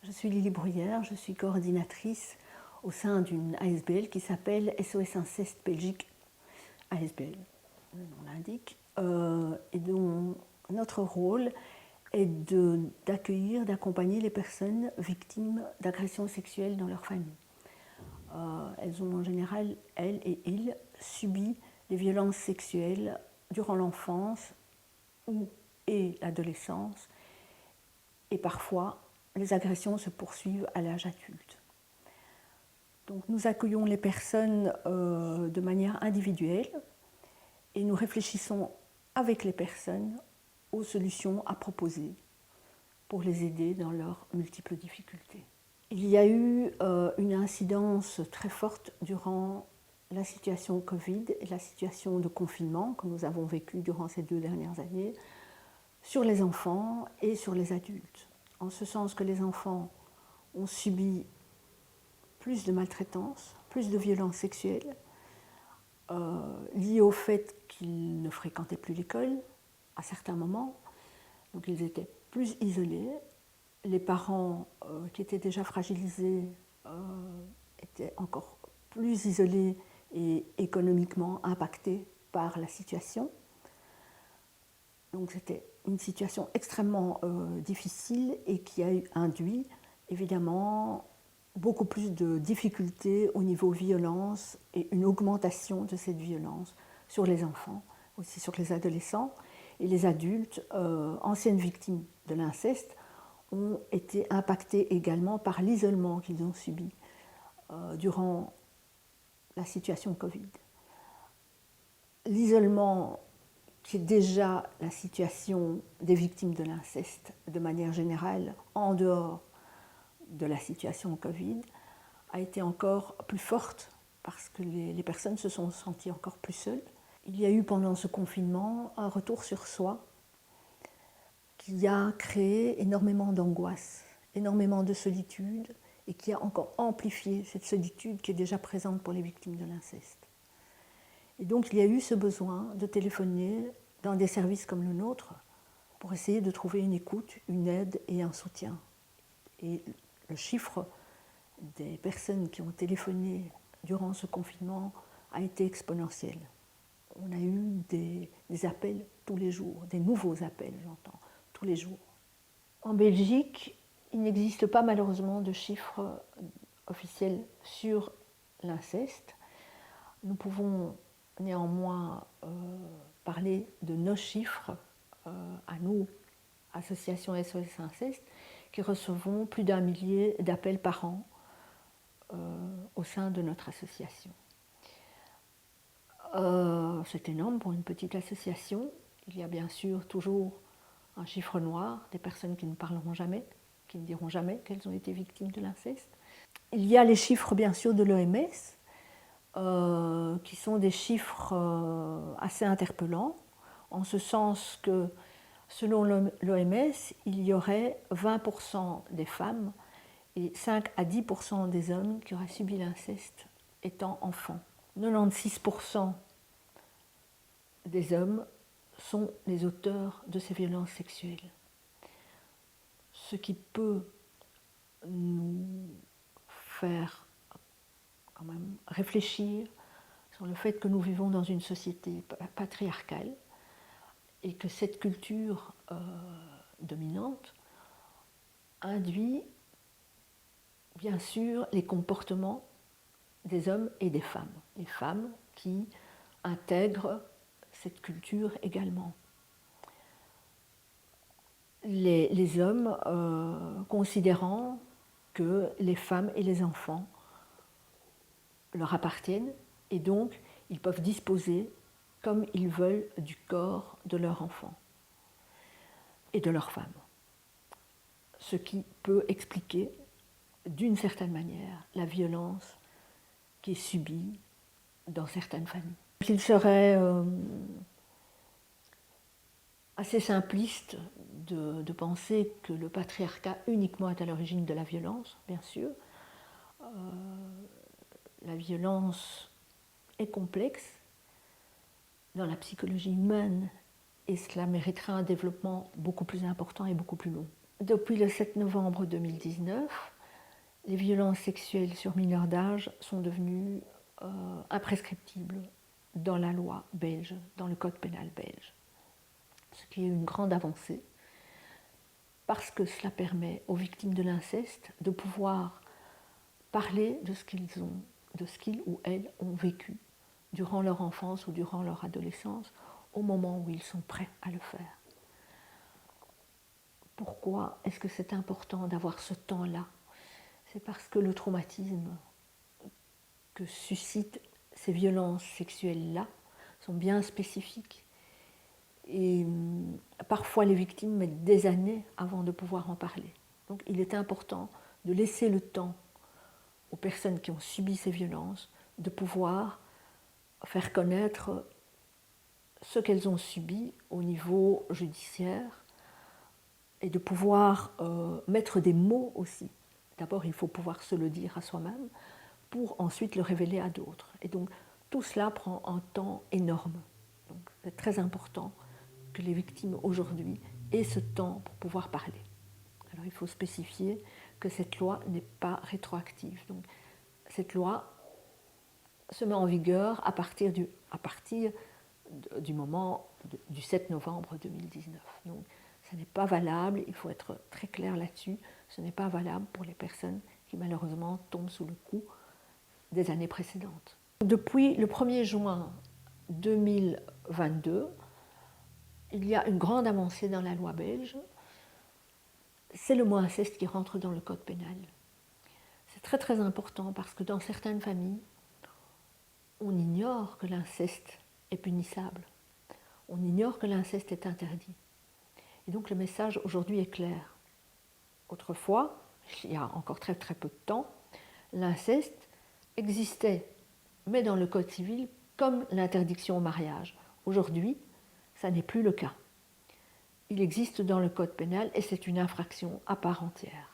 Je suis Lily Bruyère, je suis coordinatrice au sein d'une ASBL qui s'appelle SOS Inceste Belgique ASBL, le nom l'indique, et dont notre rôle est d'accueillir, d'accompagner les personnes victimes d'agressions sexuelles dans leur famille. Elles ont en général, elles et ils, subi des violences sexuelles durant l'enfance et l'adolescence, et parfois les agressions se poursuivent à l'âge adulte. Donc nous accueillons les personnes de manière individuelle et nous réfléchissons avec les personnes aux solutions à proposer pour les aider dans leurs multiples difficultés. Il y a eu une incidence très forte durant la situation Covid et la situation de confinement que nous avons vécue durant ces 2 dernières années sur les enfants et sur les adultes. En ce sens que les enfants ont subi plus de maltraitance, plus de violences sexuelles, liées au fait qu'ils ne fréquentaient plus l'école à certains moments, donc ils étaient plus isolés. Les parents qui étaient déjà fragilisés étaient encore plus isolés et économiquement impactés par la situation. Donc c'était une situation extrêmement difficile et qui a induit évidemment beaucoup plus de difficultés au niveau violence et une augmentation de cette violence sur les enfants, aussi sur les adolescents. Et les adultes, anciennes victimes de l'inceste, ont été impactés également par l'isolement qu'ils ont subi durant la situation Covid. L'isolement qui est déjà la situation des victimes de l'inceste de manière générale en dehors de la situation Covid, a été encore plus forte parce que les personnes se sont senties encore plus seules. Il y a eu pendant ce confinement un retour sur soi qui a créé énormément d'angoisse, énormément de solitude et qui a encore amplifié cette solitude qui est déjà présente pour les victimes de l'inceste. Et donc il y a eu ce besoin de téléphoner dans des services comme le nôtre pour essayer de trouver une écoute, une aide et un soutien. Et le chiffre des personnes qui ont téléphoné durant ce confinement a été exponentiel. On a eu des appels tous les jours, des nouveaux appels, j'entends, tous les jours. En Belgique, il n'existe pas malheureusement de chiffres officiels sur l'inceste. Nous pouvons néanmoins parler de nos chiffres à nous, association SOS Inceste, qui recevons plus d'1 millier d'appels par an au sein de notre association. C'est énorme pour une petite association. Il y a bien sûr toujours un chiffre noir, des personnes qui ne parleront jamais, qui ne diront jamais qu'elles ont été victimes de l'inceste. Il y a les chiffres bien sûr de l'OMS, qui sont des chiffres assez interpellants, en ce sens que selon l'OMS, il y aurait 20% des femmes et 5 à 10% des hommes qui auraient subi l'inceste étant enfants. 96% des hommes sont les auteurs de ces violences sexuelles. Ce qui peut nous faire quand même réfléchir sur le fait que nous vivons dans une société patriarcale et que cette culture dominante induit bien sûr les comportements des hommes et des femmes. Les femmes qui intègrent cette culture également. Les hommes considérant que les femmes et les enfants leur appartiennent et donc ils peuvent disposer comme ils veulent du corps de leur enfant et de leur femme. Ce qui peut expliquer d'une certaine manière la violence qui est subie dans certaines familles. Il serait assez simpliste de penser que le patriarcat uniquement est à l'origine de la violence, bien sûr. La violence est complexe dans la psychologie humaine et cela mériterait un développement beaucoup plus important et beaucoup plus long. depuis le 7 novembre 2019, les violences sexuelles sur mineurs d'âge sont devenues imprescriptibles dans la loi belge, dans le code pénal belge. Ce qui est une grande avancée, parce que cela permet aux victimes de l'inceste de pouvoir parler de ce qu'ils ou elles ont vécu durant leur enfance ou durant leur adolescence, au moment où ils sont prêts à le faire. Pourquoi est-ce que c'est important d'avoir ce temps-là? C'est parce que le traumatisme que suscitent ces violences sexuelles-là sont bien spécifiques. Et parfois, les victimes mettent des années avant de pouvoir en parler. Donc, il est important de laisser le temps aux personnes qui ont subi ces violences de pouvoir faire connaître ce qu'elles ont subi au niveau judiciaire et de pouvoir mettre des mots aussi. D'abord, il faut pouvoir se le dire à soi-même pour ensuite le révéler à d'autres. Et donc, tout cela prend un temps énorme. Donc, c'est très important que les victimes aujourd'hui aient ce temps pour pouvoir parler. Alors, il faut spécifier que cette loi n'est pas rétroactive. Donc, cette loi se met en vigueur à partir du moment du 7 novembre 2019. Donc, ce n'est pas valable, il faut être très clair là-dessus, ce n'est pas valable pour les personnes qui malheureusement tombent sous le coup des années précédentes. Depuis le 1er juin 2022, il y a une grande avancée dans la loi belge. C'est le mot inceste qui rentre dans le code pénal. C'est très très important parce que dans certaines familles, on ignore que l'inceste est punissable. On ignore que l'inceste est interdit. Et donc le message aujourd'hui est clair. Autrefois, il y a encore très très peu de temps, l'inceste existait, mais dans le code civil, comme l'interdiction au mariage. Aujourd'hui, ça n'est plus le cas. Il existe dans le code pénal et c'est une infraction à part entière.